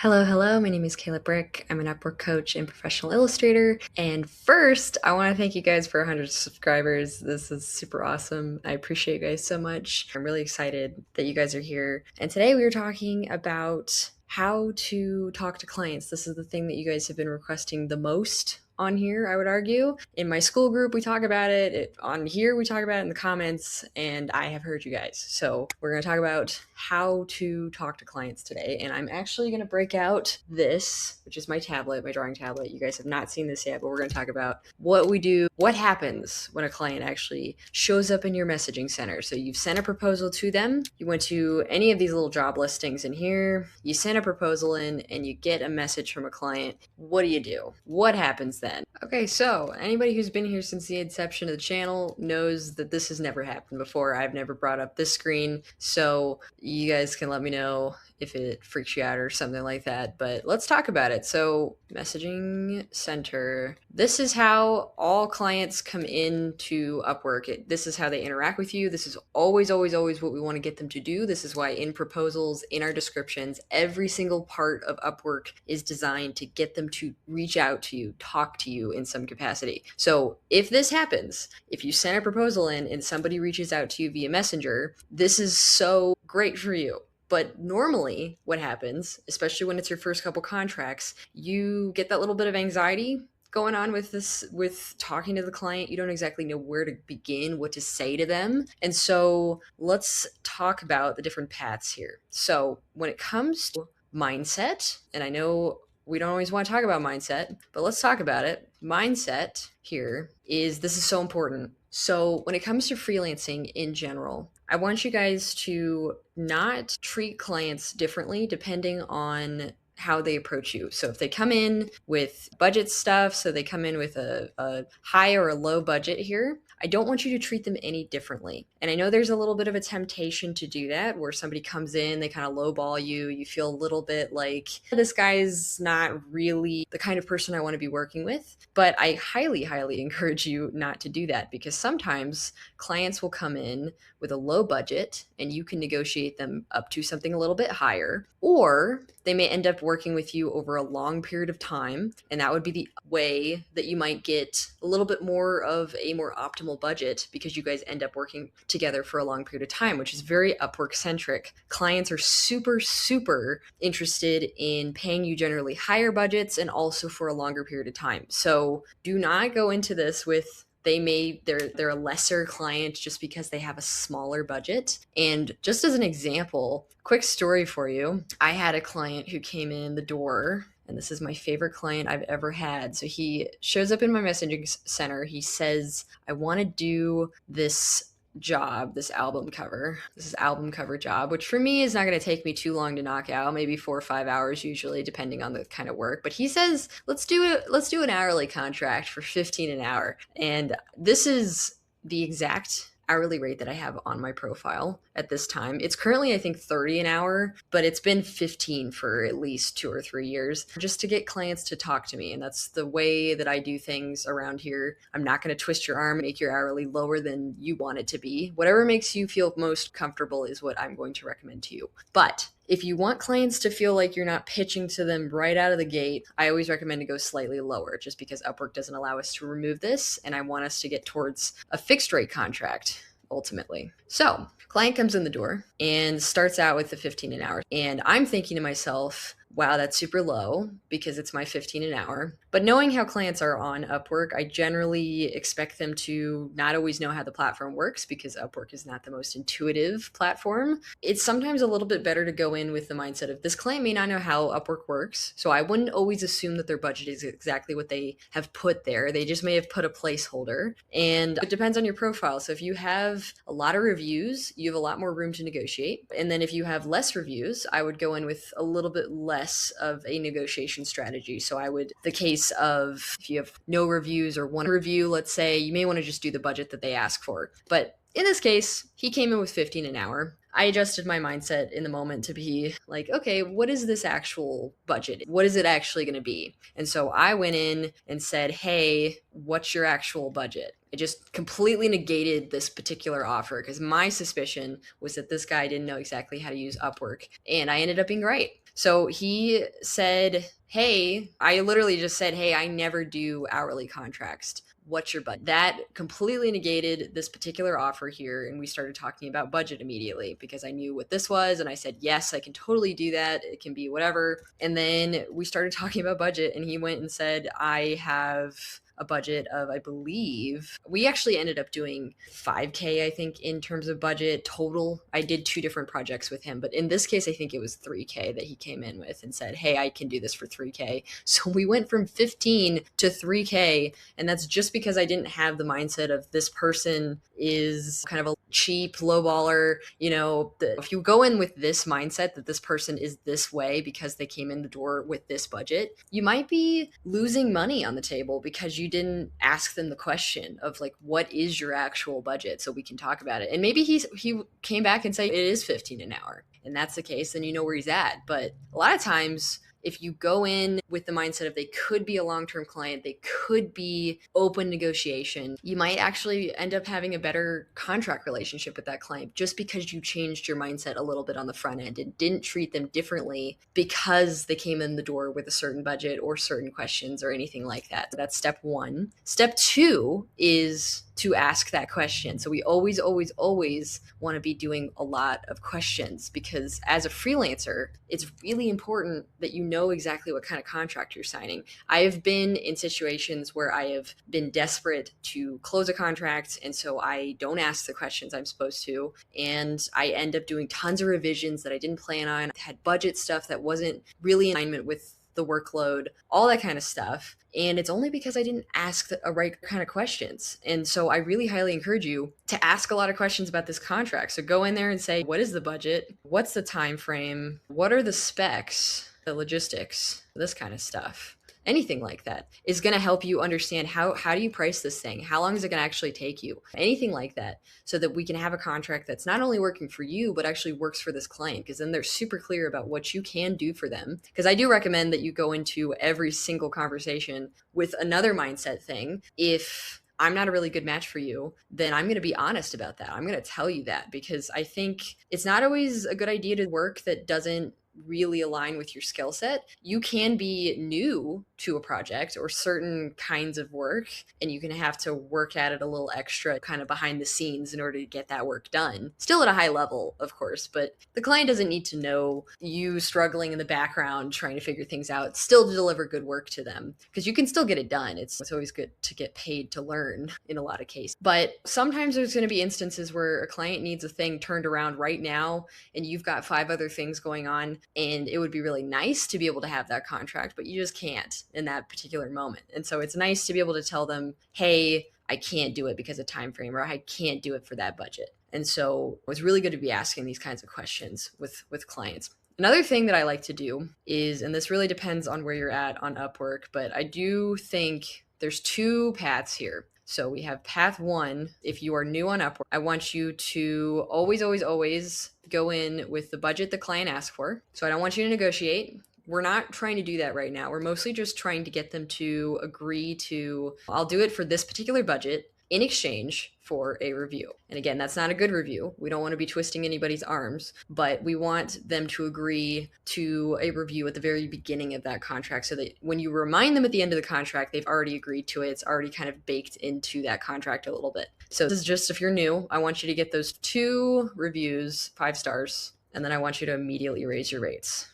Hello, hello. My name is Kayla Brick. I'm an Upwork coach and professional illustrator. And first, I want to thank you guys for 100 subscribers. This is super awesome. I appreciate you guys so much. I'm really excited that you guys are here. And today we are talking about how to talk to clients. This is the thing that you guys have been requesting the most on here, I would argue. In my school group, we talk about it. On here, we talk about it in the comments, and I have heard you guys. So we're going to talk about how to talk to clients today. And I'm actually going to break out this, which is my tablet, my drawing tablet. You guys have not seen this yet, but we're going to talk about what we do, what happens when a client actually shows up in your messaging center. So you've sent a proposal to them. You went to any of these little job listings in here. You sent a proposal in and you get a message from a client. What do you do? What happens then? Okay, so anybody who's been here since the inception of the channel knows that this has never happened before. I've never brought up this screen, so you guys can let me know if it freaks you out or something like that, but let's talk about it. So messaging center, this is how all clients come into Upwork. This is how they interact with you. This is always what we want to get them to do. This is why in proposals, in our descriptions, every single part of Upwork is designed to get them to reach out to you, talk to you in some capacity. So if this happens, if you send a proposal in and somebody reaches out to you via Messenger, this is so great for you. But normally what happens, especially when it's your first couple contracts, you get that little bit of anxiety going on with this, with talking to the client. You don't exactly know where to begin, what to say to them. And so let's talk about the different paths here. So when it comes to mindset, and I know we don't always want to talk about mindset, but let's talk about it. Mindset here is, this is so important. So when it comes to freelancing in general, I want you guys to not treat clients differently depending on how they approach you. So if they come in with budget stuff, so they come in with a high or a low budget here, I don't want you to treat them any differently. And I know there's a little bit of a temptation to do that, where somebody comes in, they kind of lowball you. You feel a little bit like, this guy's not really the kind of person I want to be working with. But I highly encourage you not to do that, because sometimes clients will come in with a low budget and you can negotiate them up to something a little bit higher, or they may end up working with you over a long period of time. And that would be the way that you might get a little bit more of a more optimal budget, because you guys end up working together for a long period of time, which is very Upwork centric. Clients are super interested in paying you generally higher budgets and also for a longer period of time. So do not go into this with, they're a lesser client just because they have a smaller budget. And just as an example, quick story for you. I had a client who came in the door, and this is my favorite client I've ever had. So he shows up in my messaging center. He says, I want to do this job, this album cover job, which for me is not going to take me too long to knock out, maybe 4 or 5 hours usually, depending on the kind of work. But he says, let's do an hourly contract for 15 an hour. And this is the exact hourly rate that I have on my profile at this time. It's currently, I think, 30 an hour, but it's been 15 for at least 2 or 3 years, just to get clients to talk to me. And that's the way that I do things around here. I'm not going to twist your arm and make your hourly lower than you want it to be. Whatever makes you feel most comfortable is what I'm going to recommend to you. But if you want clients to feel like you're not pitching to them right out of the gate, I always recommend to go slightly lower, just because Upwork doesn't allow us to remove this, and I want us to get towards a fixed rate contract ultimately. So client comes in the door and starts out with the 15 an hour. And I'm thinking to myself, wow, that's super low because it's my 15 an hour. But knowing how clients are on Upwork, I generally expect them to not always know how the platform works, because Upwork is not the most intuitive platform. It's sometimes a little bit better to go in with the mindset of, this client may not know how Upwork works, so I wouldn't always assume that their budget is exactly what they have put there. They just may have put a placeholder, and it depends on your profile. So if you have a lot of reviews, you have a lot more room to negotiate. And then if you have less reviews, I would go in with a little bit less of a negotiation strategy. So I would, the case of, if you have no reviews or one review, let's say, you may want to just do the budget that they ask for. But in this case, he came in with 15 an hour. I adjusted my mindset in the moment to be like, okay, what is this actual budget? What is it actually going to be? And so I went in and said, hey, what's your actual budget? I just completely negated this particular offer, because my suspicion was that this guy didn't know exactly how to use Upwork, and I ended up being right. So he said, hey, I literally just said, hey, I never do hourly contracts. What's your budget? That completely negated this particular offer here. And we started talking about budget immediately because I knew what this was. And I said, yes, I can totally do that. It can be whatever. And then we started talking about budget, and he went and said, I have a budget of, I believe, we actually ended up doing 5K, I think, in terms of budget total. I did 2 different projects with him, but in this case, I think it was 3K that he came in with and said, hey, I can do this for 3K. So we went from 15 to 3K. And that's just because I didn't have the mindset of this person is kind of a cheap lowballer. If you go in with this mindset that this person is this way because they came in the door with this budget, you might be losing money on the table because you didn't ask them the question of like, what is your actual budget, so we can talk about it. And maybe he came back and say it is 15 an hour, and that's the case, then you know where he's at. But a lot of times, if you go in with the mindset of they could be a long-term client, they could be open negotiation, you might actually end up having a better contract relationship with that client just because you changed your mindset a little bit on the front end and didn't treat them differently because they came in the door with a certain budget or certain questions or anything like that. So that's step 1. Step 2 is to ask that question. So we always want to be doing a lot of questions, because as a freelancer, it's really important that you know exactly what kind of contract you're signing. I have been in situations where I have been desperate to close a contract, and so I don't ask the questions I'm supposed to, and I end up doing tons of revisions that I didn't plan on. I had budget stuff that wasn't really in alignment with the workload, all that kind of stuff. And it's only because I didn't ask the right kind of questions. And so I really highly encourage you to ask a lot of questions about this contract. So go in there and say, what is the budget? What's the time frame? What are the specs, the logistics, this kind of stuff? Anything like that is going to help you understand how do you price this thing? How long is it going to actually take you? Anything like that, so that we can have a contract that's not only working for you, but actually works for this client, because then they're super clear about what you can do for them. Because I do recommend that you go into every single conversation with another mindset thing. If I'm not a really good match for you, then I'm going to be honest about that. I'm going to tell you that, because I think it's not always a good idea to work that doesn't really align with your skill set. You can be new to a project or certain kinds of work, and you can have to work at it a little extra kind of behind the scenes in order to get that work done. Still at a high level, of course, but the client doesn't need to know you struggling in the background trying to figure things out, still to deliver good work to them, because you can still get it done. It's always good to get paid to learn in a lot of cases. But sometimes there's going to be instances where a client needs a thing turned around right now, and you've got 5 other things going on, and it would be really nice to be able to have that contract, but you just can't in that particular moment. And so it's nice to be able to tell them, hey, I can't do it because of time frame, or I can't do it for that budget. And so it's really good to be asking these kinds of questions with clients. Another thing that I like to do is, and this really depends on where you're at on Upwork, but I do think there's 2 paths here. So we have path 1. If you are new on Upwork, I want you to always go in with the budget the client asks for. So I don't want you to negotiate. We're not trying to do that right now. We're mostly just trying to get them to agree to, I'll do it for this particular budget in exchange for a review. And again, that's not a good review. We don't want to be twisting anybody's arms, but we want them to agree to a review at the very beginning of that contract, so that when you remind them at the end of the contract, they've already agreed to it. It's already kind of baked into that contract a little bit. So this is just if you're new, I want you to get those 2 reviews, 5 stars, and then I want you to immediately raise your rates.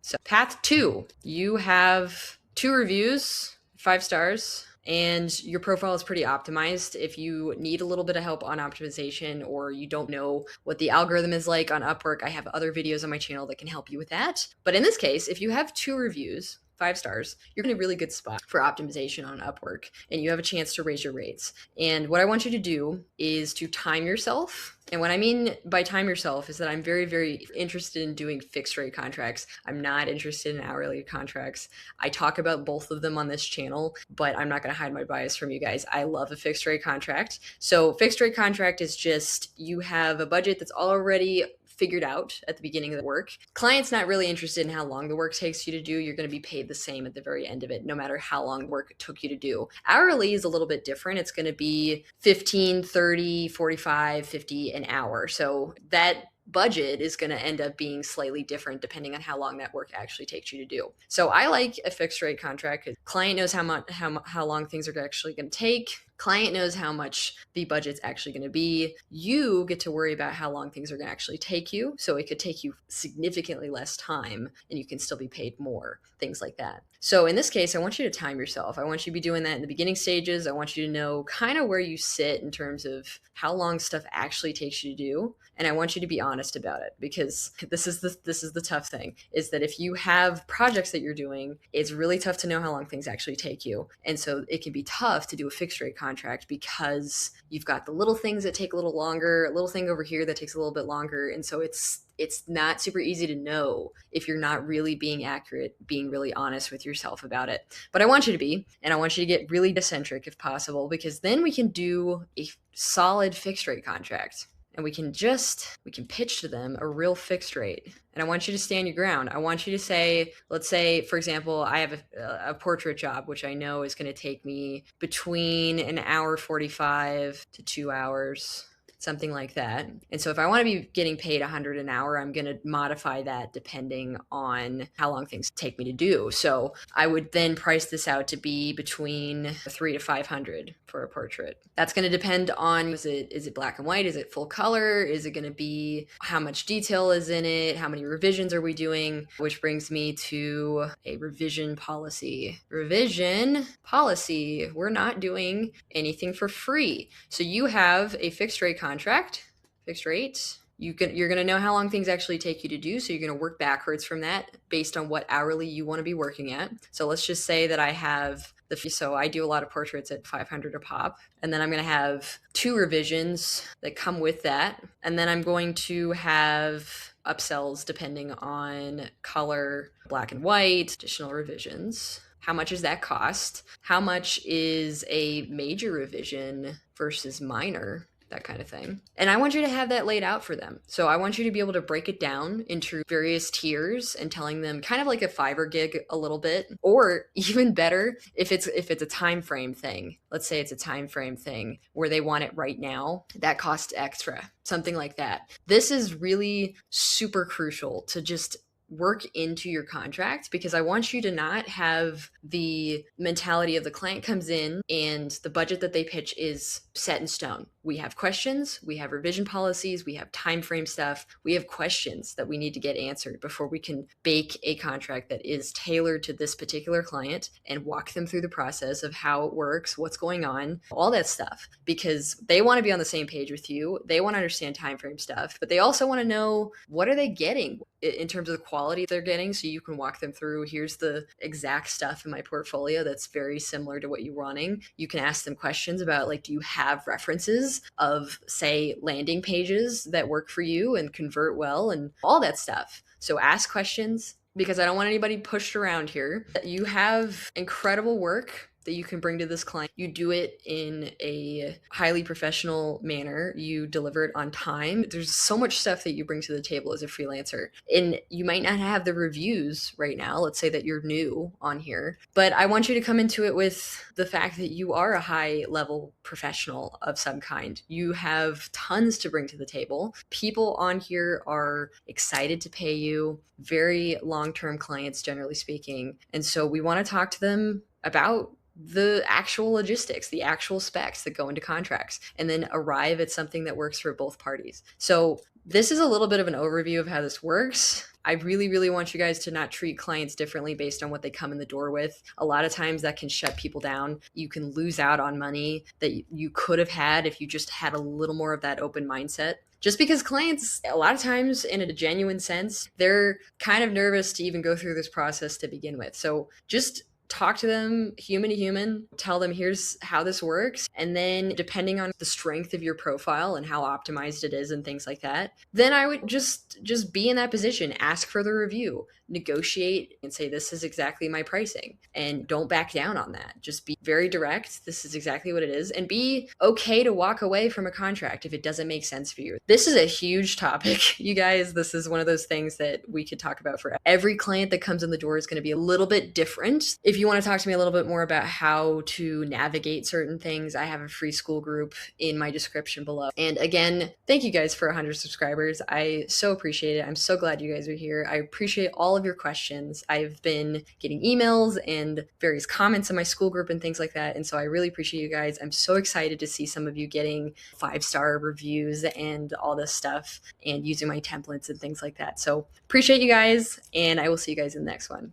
So path 2, you have 2 reviews, 5 stars, and your profile is pretty optimized. If you need a little bit of help on optimization, or you don't know what the algorithm is like on Upwork, I have other videos on my channel that can help you with that. But in this case, if you have 2 reviews, 5 stars, you're in a really good spot for optimization on Upwork, and you have a chance to raise your rates. And what I want you to do is to time yourself. And what I mean by time yourself is that I'm very, very interested in doing fixed rate contracts. I'm not interested in hourly contracts. I talk about both of them on this channel, but I'm not going to hide my bias from you guys. I love a fixed rate contract. So fixed rate contract is just, you have a budget that's already figured out at the beginning of the work. Client's not really interested in how long the work takes you to do. You're going to be paid the same at the very end of it, no matter how long work it took you to do. Hourly is a little bit different. It's going to be 15, 30, 45, 50 an hour. So that budget is going to end up being slightly different depending on how long that work actually takes you to do. So I like a fixed rate contract because client knows how long things are actually going to take. Client knows how much the budget's actually going to be. You get to worry about how long things are going to actually take you. So it could take you significantly less time and you can still be paid more, things like that. So in this case, I want you to time yourself. I want you to be doing that in the beginning stages. I want you to know kind of where you sit in terms of how long stuff actually takes you to do. And I want you to be honest about it, because this is the tough thing, is that if you have projects that you're doing, it's really tough to know how long things actually take you. And so it can be tough to do a fixed rate contract because you've got the little things that take a little longer, a little thing over here that takes a little bit longer. And so it's not super easy to know if you're not really being accurate, being really honest with yourself about it. But I want you to be, and I want you to get really eccentric if possible, because then we can do a solid fixed rate contract. And we can pitch to them a real fixed rate. And I want you to stand your ground. I want you to say, let's say, for example, I have a portrait job, which I know is going to take me between an hour 45 to 2 hours, something like that. And so if I want to be getting paid $100 an hour, I'm going to modify that depending on how long things take me to do. So I would then price this out to be between $300 to $500 for a portrait. That's going to depend on, is it black and white? Is it full color? Is it going to be how much detail is in it? How many revisions are we doing? Which brings me to a revision policy. Revision policy. We're not doing anything for free. So you have a fixed rate contract, fixed rate. You're going to know how long things actually take you to do. So you're going to work backwards from that based on what hourly you want to be working at. So let's just say that I have so I do a lot of portraits at $500 a pop. And then I'm going to have 2 revisions that come with that. And then I'm going to have upsells depending on color, black and white, additional revisions. How much does that cost? How much is a major revision versus minor? That kind of thing. And I want you to have that laid out for them. So I want you to be able to break it down into various tiers and telling them kind of like a Fiverr gig a little bit, or even better, if it's a time frame thing. Let's say it's a time frame thing where they want it right now, that costs extra, something like that. This is really super crucial to just work into your contract, because I want you to not have the mentality of the client comes in and the budget that they pitch is set in stone. We have questions, we have revision policies, we have time frame stuff, we have questions that we need to get answered before we can bake a contract that is tailored to this particular client and walk them through the process of how it works, what's going on, all that stuff, because they want to be on the same page with you. They want to understand time frame stuff, but they also want to know, what are they getting in terms of the quality they're getting, so you can walk them through, here's the exact stuff in my portfolio that's very similar to what you're running. You can ask them questions about, like, do you have references of, say, landing pages that work for you and convert well and all that stuff. So ask questions, because I don't want anybody pushed around here. You have incredible work that you can bring to this client. You do it in a highly professional manner. You deliver it on time. There's so much stuff that you bring to the table as a freelancer. And you might not have the reviews right now. Let's say that you're new on here, but I want you to come into it with the fact that you are a high level professional of some kind. You have tons to bring to the table. People on here are excited to pay you, very long-term clients, generally speaking. And so we want to talk to them about the actual logistics, the actual specs that go into contracts, and then arrive at something that works for both parties. So this is a little bit of an overview of how this works. I really, really want you guys to not treat clients differently based on what they come in the door with. A lot of times that can shut people down. You can lose out on money that you could have had if you just had a little more of that open mindset. Just because clients, a lot of times in a genuine sense, they're kind of nervous to even go through this process to begin with. So just talk to them human to human, tell them here's how this works. And then depending on the strength of your profile and how optimized it is and things like that, then I would just be in that position, ask for the review, negotiate and say, this is exactly my pricing, and don't back down on that. Just be very direct. This is exactly what it is, and be okay to walk away from a contract if it doesn't make sense for you. This is a huge topic, you guys. This is one of those things that we could talk about forever. Every client that comes in the door is going to be a little bit different. If you want to talk to me a little bit more about how to navigate certain things, I have a free school group in my description below. And again, thank you guys for 100 subscribers. I so appreciate it. I'm so glad you guys are here. I appreciate all of your questions. I've been getting emails and various comments in my school group and things like that. And so I really appreciate you guys. I'm so excited to see some of you getting 5-star reviews and all this stuff and using my templates and things like that. So appreciate you guys, and I will see you guys in the next one.